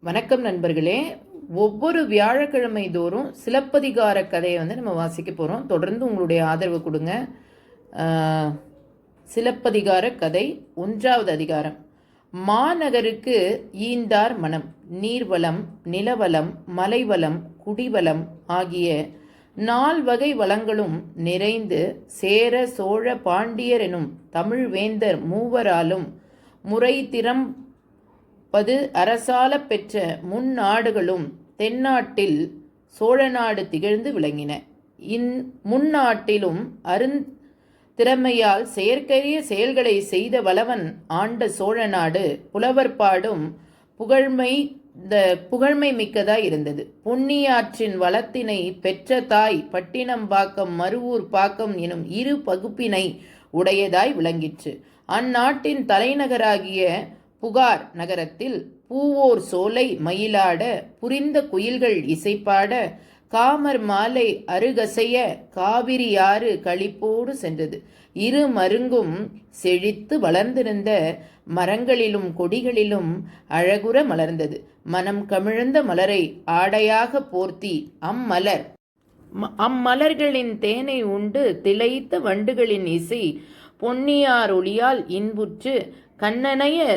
வணக்கம் நண்பர்களே. ஒவ்வொரு வியாழக்கிழமை தோறும் சிலப்பதிகார கதையை நம்ம வாசிக்க போகிறோம். தொடர்ந்து உங்களுடைய ஆதரவு கொடுங்க. சிலப்பதிகார கதை 1வது அதிகாரம். மாநகருக்கு ஈந்தார் மனம். நீர்வளம், நிலவளம், மலைவளம், குடிவளம் ஆகிய 4 வகை வளங்களும் நிறைந்து சேர சோழ பாண்டியர் எனும் தமிழ் வேந்தர் மூவராலும் முறை திறம் அரசால பெற்ற முன்னாடுகளும் தென்னாட்டில் சோழநாடு திகழ்ந்து விளங்கின. முன்னாட்டிலும் திறமையால் செயற்கரிய செயல்களை செய்த வளவன் ஆண்ட சோழநாடு புலவர் பாடும் புகழ்மை மிக்கதாய் இருந்தது. பொன்னியாற்றின் வளத்தினை பெற்ற தாய் பட்டினம்பாக்கம் மருவூர் பாக்கம் எனும் 2 பகுப்பினை உடையதாய் விளங்கிற்று. அந்நாட்டின் தலைநகராகிய புகார் நகரத்தில் பூவோர் சோலை மயிலாட, புரிந்த குயில்கள் இசைப்பாட, காமர் மாலை அருகசைய, காவிரி ஆறு களிப்போடு சென்றது. 2 மருங்கும் செழித்து வளர்ந்திருந்த மரங்களிலும் கொடிகளிலும் அழகுற மலர்ந்தது. மனம் கமிழ்ந்த மலரை ஆடையாக போர்த்தி அம்மலர்களின் தேனை உண்டு திளைத்த வண்டுகளின் இசை பொன்னியார் ஒளியால் இன்புற்று கண்ணனைய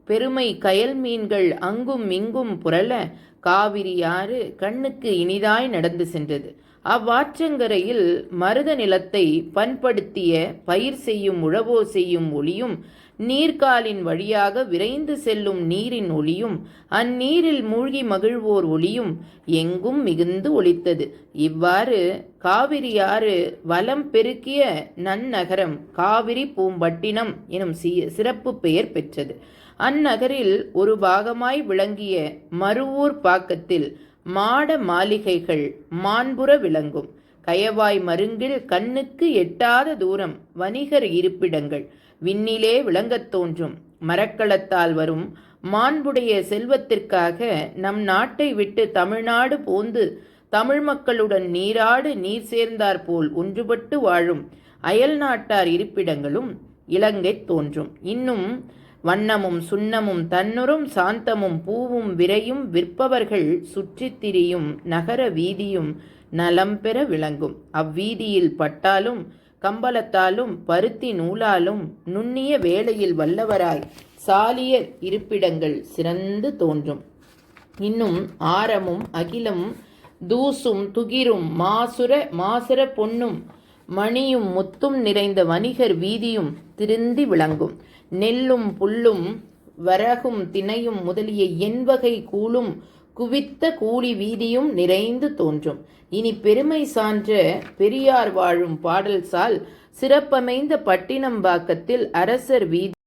பெருமை கயல் மீன்கள் அங்கும் இங்கும் புரள காவிரி ஆறு கண்ணுக்கு இனிதாய் நடந்து சென்றது. அவ்வாற்றங்கரையில் மருத நிலத்தை பண்படுத்திய பயிர் செய்யும் உழவோ செய்யும் ஒளியும், நீர்காலின் வழியாக விரைந்து செல்லும் நீரின் ஒளியும், அந்நீரில் மூழ்கி மகிழ்வோர் ஒளியும் எங்கும் மிகுந்து ஒலித்தது. இவ்வாறு காவிரி ஆறு வலம் பெருக்கிய நன்னகரம் காவிரி பூம்பட்டினம் எனும் சிறப்பு பெயர் பெற்றது. அந்நகரில் ஒரு பாகமாய் விளங்கிய மருவூர் பாக்கத்தில் மாட மாளிகைகள் மாண்புற விளங்கும். கயவாய் மருங்கில் கண்ணுக்கு எட்டாத தூரம் வணிகர் இருப்பிடங்கள் விண்ணிலே விளங்கத் தோன்றும். மரக்களத்தால் வரும் மாண்புடைய செல்வத்திற்காக நம் நாட்டை விட்டு தமிழ்நாடு போந்து தமிழ் மக்களுடன் நீராடு நீர் சேர்ந்தார் போல் ஒன்றுபட்டு வாழும் அயல் நாட்டார் இருப்பிடங்களும் இலங்கை தோன்றும். இன்னும் வண்ணமும் சுண்ணமும் தன்னுறும் சாந்தமும் பூவும் விரையும் விற்பவர்கள் சுற்றித் திரியும் நகர வீதியும் நலம் பெற விளங்கும். அவ்வீதியில் பட்டாலும் கம்பளத்தாலும் பருத்தி நூலாலும் நுண்ணிய வேளையில் வல்லவராய் சாலியர் இருப்பிடங்கள் சிறந்து தோன்றும். இன்னும் ஆரமும் அகிலும் தூசும் துகிரும் மாசுர பொன்னும் மணியும் முத்தும் நிறைந்த வணிகர் வீதியும் திருந்தி விளங்கும். நெல்லும் புல்லும் வரகும் திணையும் முதலிய எண்வகை கூழும் குவித்த கூலி வீதியும் நிறைந்து தோன்றும். இனி பெருமை சான்ற பெரியார் வாழும் பாடல் சால் சிறப்பமைந்த பட்டினம்பாக்கத்தில் அரசர் வீதி